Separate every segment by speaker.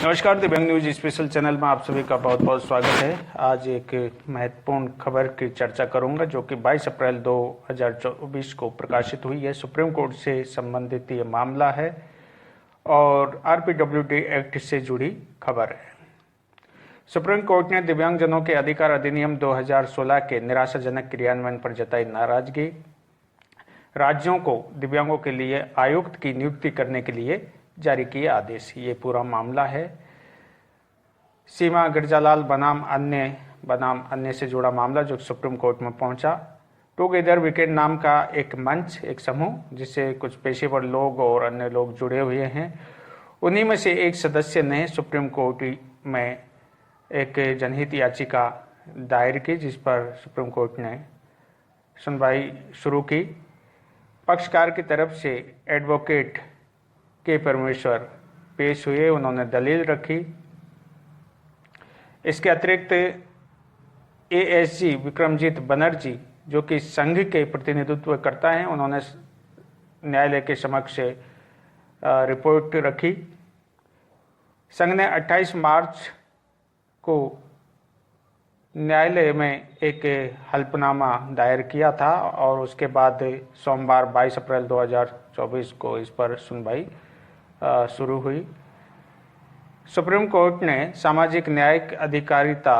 Speaker 1: नमस्कार, दिव्यांग news special channel में आप सभी का बहुत बहुत स्वागत है। आज एक महत्वपूर्ण खबर की चर्चा करूंगा जो कि 22 अप्रैल 2024 को प्रकाशित हुई है। सुप्रीम कोर्ट से संबंधित ये मामला है और आरपीडब्ल्यूडी एक्ट से जुड़ी खबर है। सुप्रीम कोर्ट ने दिव्यांगजनों के अधिकार अधिनियम 2016 के निराशाजनक क्रियान्वयन पर जताई नाराजगी। राज्यों को दिव्यांगों के लिए आयुक्त की नियुक्ति करने के लिए जारी किए आदेश। ये पूरा मामला है। सीमा गिरजालाल बनाम अन्य से जुड़ा मामला जो सुप्रीम कोर्ट में पहुंचा। टुगेदर वीकेंड नाम का एक मंच, एक समूह जिससे कुछ पेशेवर लोग और अन्य लोग जुड़े हुए हैं, उन्हीं में से एक सदस्य ने सुप्रीम कोर्ट में एक जनहित याचिका दायर की, जिस पर सुप्रीम कोर्ट ने सुनवाई शुरू की। पक्षकार की तरफ से एडवोकेट के परमेश्वर पेश हुए, उन्होंने दलील रखी। इसके अतिरिक्त एएसजी विक्रमजीत बनर्जी जो कि संघ के प्रतिनिधित्व करता है, उन्होंने न्यायालय के समक्ष रिपोर्ट रखी। संघ ने 28 मार्च को न्यायालय में एक हल्फनामा दायर किया था और उसके बाद सोमवार 22 अप्रैल 2024 को इस पर सुनवाई शुरू हुई। सुप्रीम कोर्ट ने सामाजिक न्याय अधिकारिता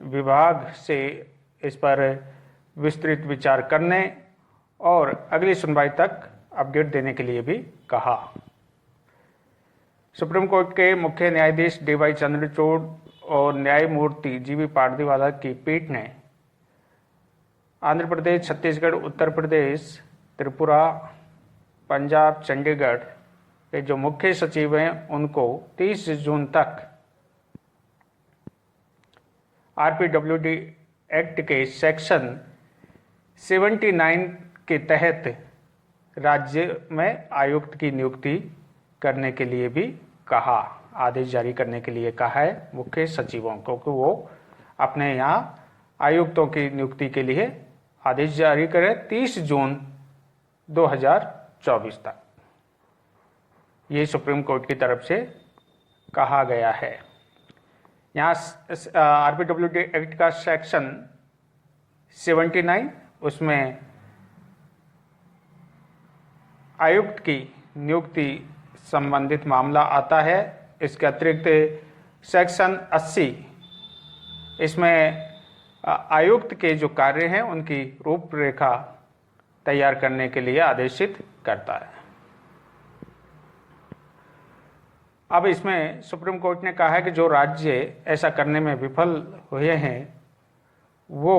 Speaker 1: विभाग से इस पर विस्तृत विचार करने और अगली सुनवाई तक अपडेट देने के लिए भी कहा। सुप्रीम कोर्ट के मुख्य न्यायाधीश डीवाई चंद्रचूड़ और न्यायमूर्ति जीवी पारदीवाला की पीठ ने आंध्र प्रदेश, छत्तीसगढ़, उत्तर प्रदेश, त्रिपुरा, पंजाब, चंडीगढ़ के जो मुख्य सचिव हैं उनको 30 जून तक आरपीडब्ल्यूडी एक्ट के सेक्शन 79 के तहत राज्य में आयुक्त की नियुक्ति करने के लिए भी कहा, आदेश जारी करने के लिए कहा है मुख्य सचिवों को कि वो अपने यहाँ आयुक्तों की नियुक्ति के लिए आदेश जारी करें 30 जून 2024 तक। ये सुप्रीम कोर्ट की तरफ से कहा गया है। यहाँ आरपीडब्ल्यूडी एक्ट का सेक्शन 79, उसमें आयुक्त की नियुक्ति संबंधित मामला आता है। इसके अतिरिक्त सेक्शन 80, इसमें आयुक्त के जो कार्य हैं उनकी रूपरेखा तैयार करने के लिए आदेशित करता है। अब इसमें सुप्रीम कोर्ट ने कहा है कि जो राज्य ऐसा करने में विफल हुए हैं वो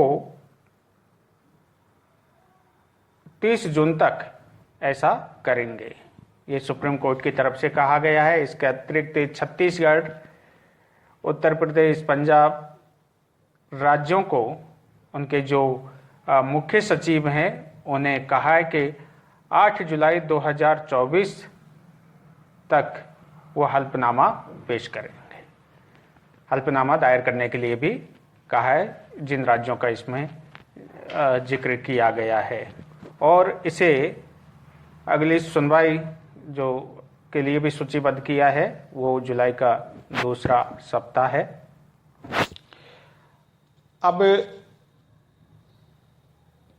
Speaker 1: 30 जून तक ऐसा करेंगे। ये सुप्रीम कोर्ट की तरफ से कहा गया है। इसके अतिरिक्त छत्तीसगढ़, उत्तर प्रदेश, पंजाब राज्यों को उनके जो मुख्य सचिव हैं उन्हें कहा है कि 8 जुलाई 2024 तक वो हल्फनामा पेश करेंगे। हल्फनामा दायर करने के लिए भी कहा है, जिन राज्यों का इसमें जिक्र किया गया है, और इसे अगली सुनवाई जो के लिए भी सूचीबद्ध किया है वो जुलाई का दूसरा सप्ताह है। अब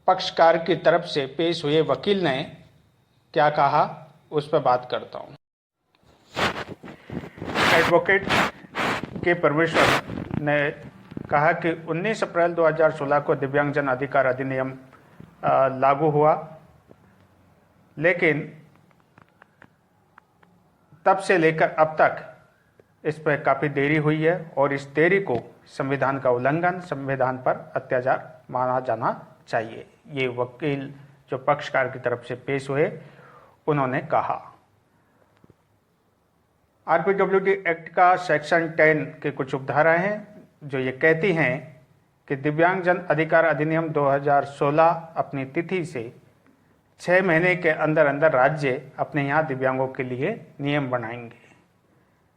Speaker 1: पक्षकार की तरफ से पेश हुए वकील ने क्या कहा उस पर बात करता हूं। एडवोकेट के परमेश्वर ने कहा कि 19 अप्रैल 2016 को दिव्यांगजन अधिकार अधिनियम लागू हुआ, लेकिन तब से लेकर अब तक इस पर काफ़ी देरी हुई है और इस देरी को संविधान का उल्लंघन, संविधान पर अत्याचार माना जाना चाहिए। ये वकील जो पक्षकार की तरफ से पेश हुए उन्होंने कहा। आरपीडब्ल्यूडी एक्ट का सेक्शन 10 के कुछ उपधारा हैं जो ये कहती हैं कि दिव्यांगजन अधिकार अधिनियम 2016 अपनी तिथि से 6 महीने के अंदर अंदर राज्य अपने यहाँ दिव्यांगों के लिए नियम बनाएंगे,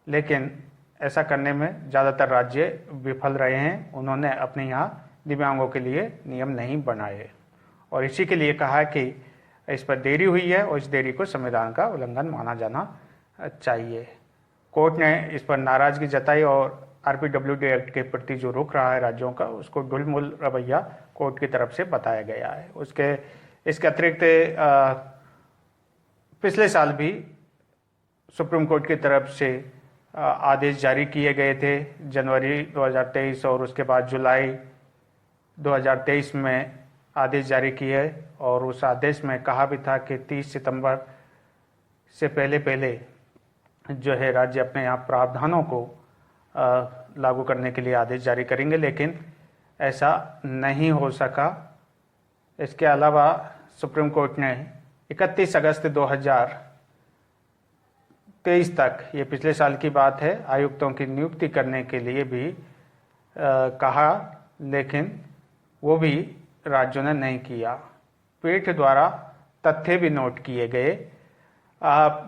Speaker 1: लेकिन ऐसा करने में ज़्यादातर राज्य विफल रहे हैं। उन्होंने अपने यहाँ दिव्यांगों के लिए नियम नहीं बनाए और इसी के लिए कहा कि इस पर देरी हुई है और इस देरी को संविधान का उल्लंघन माना जाना चाहिए। कोर्ट ने इस पर नाराजगी जताई और आरपीडब्ल्यूडी एक्ट के प्रति जो रुख रहा है राज्यों का, उसको ढुलमुल रवैया कोर्ट की तरफ से बताया गया है। इसके अतिरिक्त पिछले साल भी सुप्रीम कोर्ट की तरफ से आदेश जारी किए गए थे, जनवरी 2023 और उसके बाद जुलाई 2023 में आदेश जारी किए, और उस आदेश में कहा भी था कि 30 सितंबर से पहले जो है राज्य अपने यहाँ प्रावधानों को लागू करने के लिए आदेश जारी करेंगे, लेकिन ऐसा नहीं हो सका। इसके अलावा सुप्रीम कोर्ट ने 31 अगस्त 2023 तक, ये पिछले साल की बात है, आयुक्तों की नियुक्ति करने के लिए भी कहा, लेकिन वो भी राज्यों ने नहीं किया। पीठ द्वारा तथ्य भी नोट किए गए,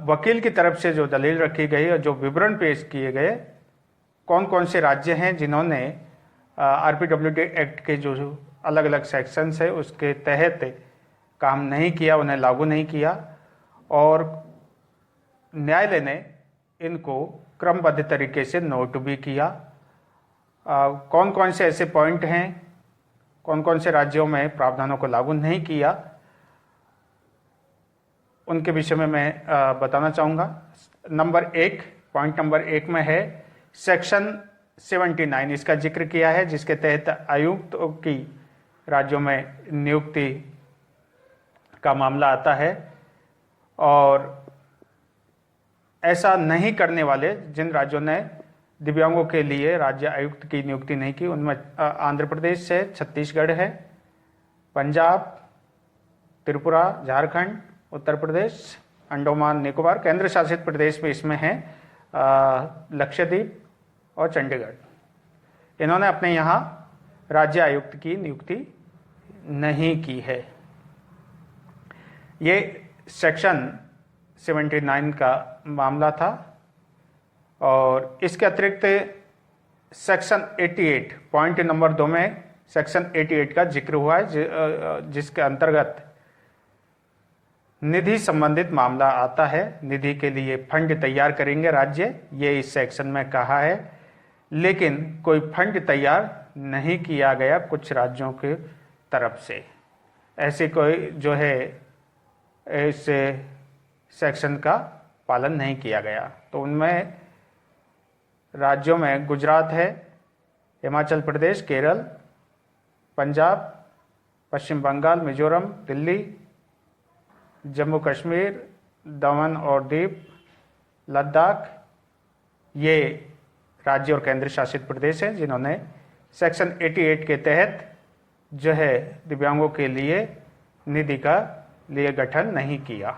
Speaker 1: वकील की तरफ से जो दलील रखी गई और जो विवरण पेश किए गए, कौन कौन से राज्य हैं जिन्होंने आरपीडब्ल्यूडी एक्ट के जो अलग अलग सेक्शंस है उसके तहत काम नहीं किया, उन्हें लागू नहीं किया, और न्यायालय ने इनको क्रमबद्ध तरीके से नोट भी किया। कौन कौन से ऐसे पॉइंट हैं, कौन कौन से राज्यों में प्रावधानों को लागू नहीं किया, उनके विषय में मैं बताना चाहूँगा। पॉइंट नंबर 1 में है सेक्शन 79, इसका जिक्र किया है, जिसके तहत आयुक्तों की राज्यों में नियुक्ति का मामला आता है, और ऐसा नहीं करने वाले जिन राज्यों ने दिव्यांगों के लिए राज्य आयुक्त की नियुक्ति नहीं की, उनमें आंध्र प्रदेश है, छत्तीसगढ़ है, पंजाब, त्रिपुरा, झारखंड, उत्तर प्रदेश, अंडमान निकोबार, केंद्र शासित प्रदेश भी इसमें है, लक्षद्वीप और चंडीगढ़। इन्होंने अपने यहाँ राज्य आयुक्त की नियुक्ति नहीं की है। ये सेक्शन 79 का मामला था, और इसके अतिरिक्त सेक्शन 88 पॉइंट नंबर 2 में सेक्शन 88 का जिक्र हुआ है, जिसके अंतर्गत निधि संबंधित मामला आता है। निधि के लिए फंड तैयार करेंगे राज्य, ये इस सेक्शन में कहा है, लेकिन कोई फंड तैयार नहीं किया गया कुछ राज्यों के तरफ से। ऐसे कोई जो है इस सेक्शन का पालन नहीं किया गया। तो उनमें राज्यों में गुजरात है, हिमाचल प्रदेश, केरल, पंजाब, पश्चिम बंगाल, मिजोरम, दिल्ली, जम्मू कश्मीर, दमन और दीव, लद्दाख, ये राज्य और केंद्र शासित प्रदेश हैं जिन्होंने सेक्शन 88 के तहत जो है दिव्यांगों के लिए निधि का लिए गठन नहीं किया।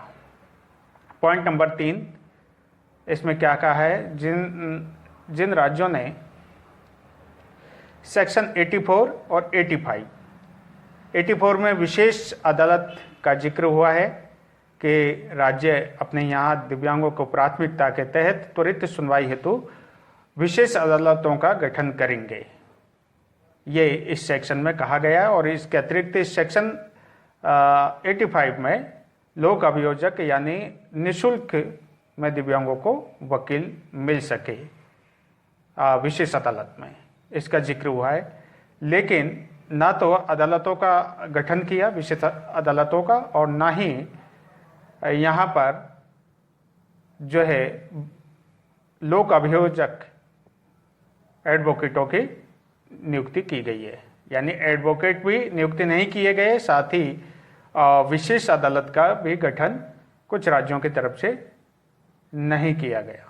Speaker 1: पॉइंट नंबर 3, इसमें क्या कहा है, जिन राज्यों ने सेक्शन 84 और 85 में विशेष अदालत का जिक्र हुआ है कि राज्य अपने यहाँ दिव्यांगों को प्राथमिकता के तहत त्वरित सुनवाई हेतु विशेष अदालतों का गठन करेंगे, ये इस सेक्शन में कहा गया है। और इसके अतिरिक्त इस सेक्शन 85 में लोक अभियोजक यानी निःशुल्क में दिव्यांगों को वकील मिल सके विशेष अदालत में, इसका जिक्र हुआ है। लेकिन ना तो अदालतों का गठन किया विशेष अदालतों का, और ना ही यहाँ पर जो है लोक अभियोजक एडवोकेटों की नियुक्ति की गई है, यानी एडवोकेट भी नियुक्ति नहीं किए गए, साथ ही विशेष अदालत का भी गठन कुछ राज्यों की तरफ से नहीं किया गया।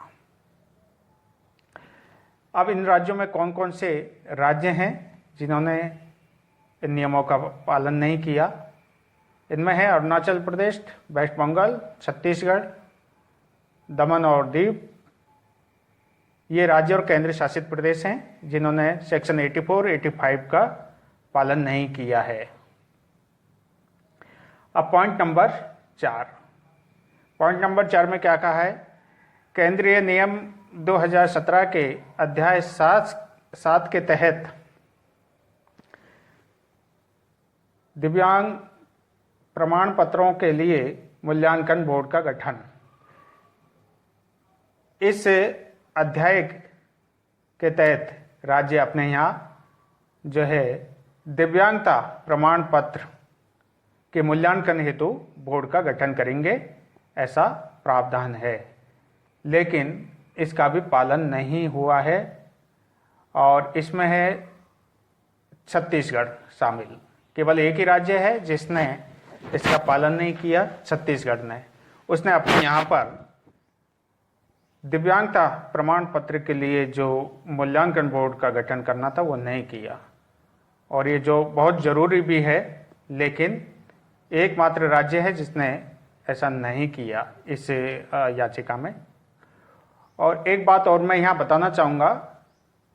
Speaker 1: अब इन राज्यों में कौन कौन से राज्य हैं जिन्होंने इन नियमों का पालन नहीं किया? इनमें है अरुणाचल प्रदेश, वेस्ट बंगाल, छत्तीसगढ़, दमन और दीव, ये राज्य और केंद्र शासित प्रदेश हैं जिन्होंने सेक्शन 84, 85 का पालन नहीं किया है। अब पॉइंट नंबर 4 में क्या कहा है, केंद्रीय नियम 2017 के अध्याय 7 के तहत दिव्यांग प्रमाण पत्रों के लिए मूल्यांकन बोर्ड का गठन। इस अध्याय के तहत राज्य अपने यहाँ जो है दिव्यांगता प्रमाण पत्र के मूल्यांकन हेतु बोर्ड का गठन करेंगे, ऐसा प्रावधान है। लेकिन इसका भी पालन नहीं हुआ है और इसमें है छत्तीसगढ़ शामिल। केवल एक ही राज्य है जिसने इसका पालन नहीं किया, छत्तीसगढ़ ने। उसने अपने यहाँ पर दिव्यांगता प्रमाण पत्र के लिए जो मूल्यांकन बोर्ड का गठन करना था वो नहीं किया, और ये जो बहुत ज़रूरी भी है, लेकिन एकमात्र राज्य है जिसने ऐसा नहीं किया इस याचिका में। और एक बात और मैं यहाँ बताना चाहूँगा,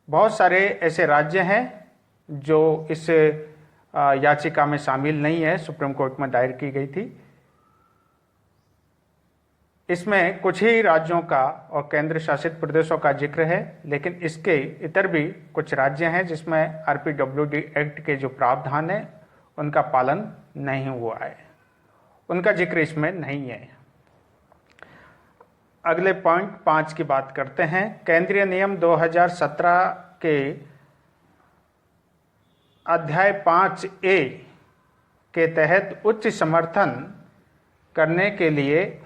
Speaker 1: बहुत सारे ऐसे राज्य हैं जो इस याचिका में शामिल नहीं है, सुप्रीम कोर्ट में दायर की गई थी। इसमें कुछ ही राज्यों का और केंद्र शासित प्रदेशों का जिक्र है, लेकिन इसके इतर भी कुछ राज्य हैं जिसमें आरपीडब्ल्यूडी एक्ट के जो प्रावधान है उनका पालन नहीं हुआ है, उनका जिक्र इसमें नहीं है। अगले पॉइंट 5 की बात करते हैं। केंद्रीय नियम 2017 के अध्याय 5A के तहत उच्च समर्थन करने के लिए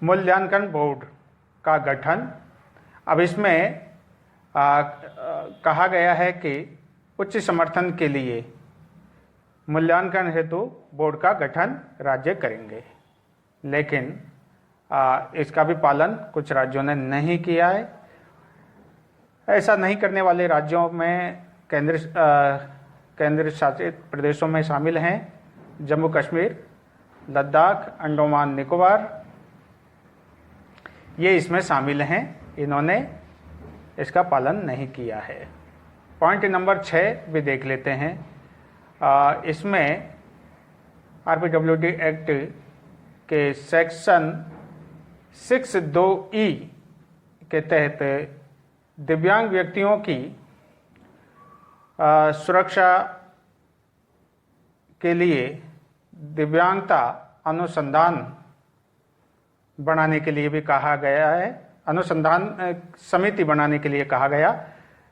Speaker 1: मूल्यांकन बोर्ड का गठन। अब इसमें कहा गया है कि उच्च समर्थन के लिए मूल्यांकन हेतु बोर्ड का गठन राज्य करेंगे, लेकिन इसका भी पालन कुछ राज्यों ने नहीं किया है। ऐसा नहीं करने वाले राज्यों में केंद्र शासित प्रदेशों में शामिल हैं जम्मू कश्मीर, लद्दाख, अंडमान निकोबार, ये इसमें शामिल हैं। इन्होंने इसका पालन नहीं किया है। पॉइंट नंबर 6 भी देख लेते हैं। इसमें आरपीडब्ल्यूडी एक्ट के सेक्शन 6(2)E के तहत दिव्यांग व्यक्तियों की सुरक्षा के लिए दिव्यांगता अनुसंधान बनाने के लिए भी कहा गया है, अनुसंधान समिति बनाने के लिए कहा गया,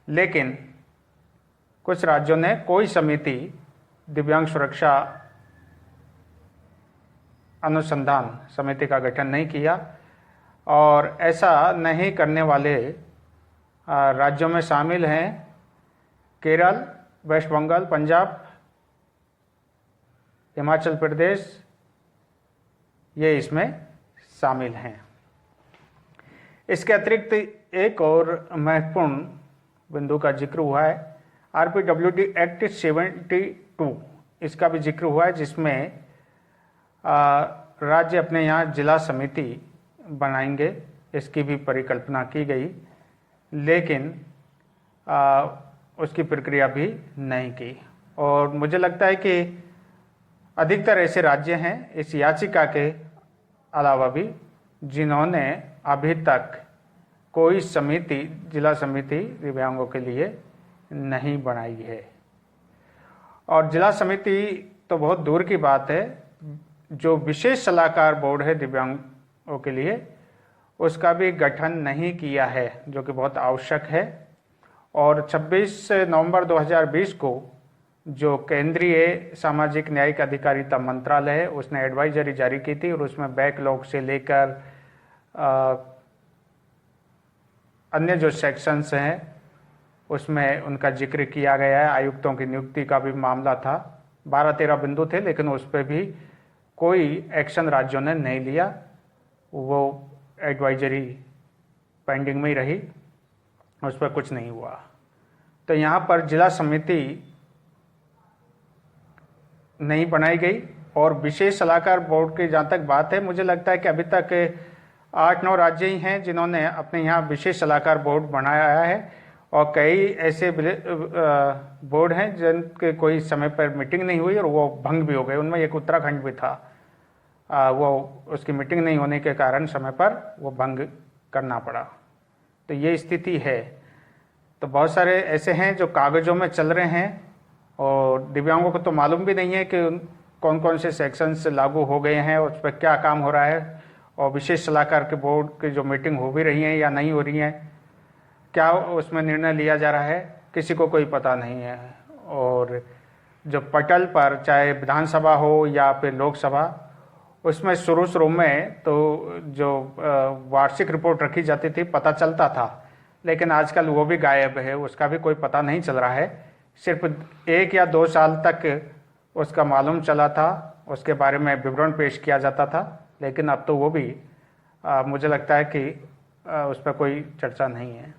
Speaker 1: लेकिन कुछ राज्यों ने कोई समिति दिव्यांग सुरक्षा अनुसंधान समिति का गठन नहीं किया। और ऐसा नहीं करने वाले राज्यों में शामिल हैं केरल, वेस्ट बंगाल, पंजाब, हिमाचल प्रदेश, ये इसमें शामिल हैं। इसके अतिरिक्त एक और महत्वपूर्ण बिंदु का जिक्र हुआ है, आरपीडब्ल्यूडी एक्ट 72, इसका भी जिक्र हुआ है, जिसमें राज्य अपने यहाँ जिला समिति बनाएंगे, इसकी भी परिकल्पना की गई, लेकिन उसकी प्रक्रिया भी नहीं की। और मुझे लगता है कि अधिकतर ऐसे राज्य हैं इस याचिका के अलावा भी जिन्होंने अभी तक कोई समिति, जिला समिति दिव्यांगों के लिए नहीं बनाई है। और जिला समिति तो बहुत दूर की बात है, जो विशेष सलाहकार बोर्ड है दिव्यांगों के लिए, उसका भी गठन नहीं किया है, जो कि बहुत आवश्यक है। और 26 नवंबर 2020 को जो केंद्रीय सामाजिक न्यायिक अधिकारिता मंत्रालय है, उसने एडवाइजरी जारी की थी, और उसमें बैकलॉग से लेकर अन्य जो सेक्शंस हैं उसमें उनका जिक्र किया गया है। आयुक्तों की नियुक्ति का भी मामला था, 12-13 बिंदु थे, लेकिन उस पर भी कोई एक्शन राज्यों ने नहीं लिया, वो एडवाइजरी पेंडिंग में ही रही, उस पर कुछ नहीं हुआ। तो यहाँ पर जिला समिति नहीं बनाई गई। और विशेष सलाहकार बोर्ड की जहाँ तक बात है, मुझे लगता है कि अभी तक 8-9 राज्य ही हैं जिन्होंने अपने यहाँ विशेष सलाहकार बोर्ड बनाया है, और कई ऐसे बोर्ड हैं जिनके कोई समय पर मीटिंग नहीं हुई और वो भंग भी हो गए। उनमें एक उत्तराखंड भी था, वो उसकी मीटिंग नहीं होने के कारण समय पर वो भंग करना पड़ा। तो ये स्थिति है। तो बहुत सारे ऐसे हैं जो कागज़ों में चल रहे हैं, और दिव्यांगों को तो मालूम भी नहीं है कि कौन कौन से सेक्शंस लागू हो गए हैं और उस पर क्या काम हो रहा है। और विशेष सलाहकार के बोर्ड की जो मीटिंग हो भी रही है या नहीं हो रही है, क्या उसमें निर्णय लिया जा रहा है, किसी को कोई पता नहीं है। और जो पटल पर चाहे विधानसभा हो या फिर लोकसभा, उसमें शुरू में तो जो वार्षिक रिपोर्ट रखी जाती थी पता चलता था, लेकिन आजकल वो भी गायब है, उसका भी कोई पता नहीं चल रहा है। सिर्फ 1 या 2 साल तक उसका मालूम चला था, उसके बारे में विवरण पेश किया जाता था, लेकिन अब तो वो भी मुझे लगता है कि उस पर कोई चर्चा नहीं है।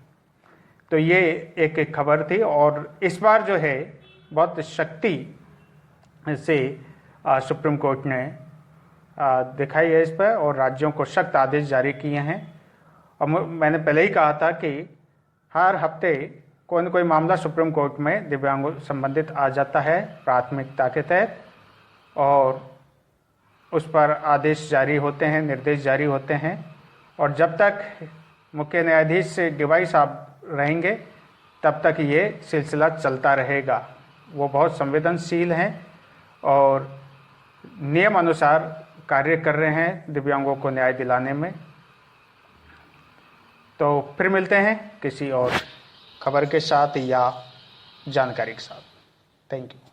Speaker 1: तो ये एक खबर थी। और इस बार जो है बहुत शक्ति से सुप्रीम कोर्ट ने दिखाई है इस पर, और राज्यों को सख्त आदेश जारी किए हैं। और मैंने पहले ही कहा था कि हर हफ्ते कोई न कोई मामला सुप्रीम कोर्ट में दिव्यांगों संबंधित आ जाता है प्राथमिकता के तहत, और उस पर आदेश जारी होते हैं, निर्देश जारी होते हैं। और जब तक मुख्य न्यायाधीश DY साहब रहेंगे तब तक ये सिलसिला चलता रहेगा। वो बहुत संवेदनशील हैं और नियम अनुसार कार्य कर रहे हैं दिव्यांगों को न्याय दिलाने में। तो फिर मिलते हैं किसी और खबर के साथ या जानकारी के साथ। Thank you.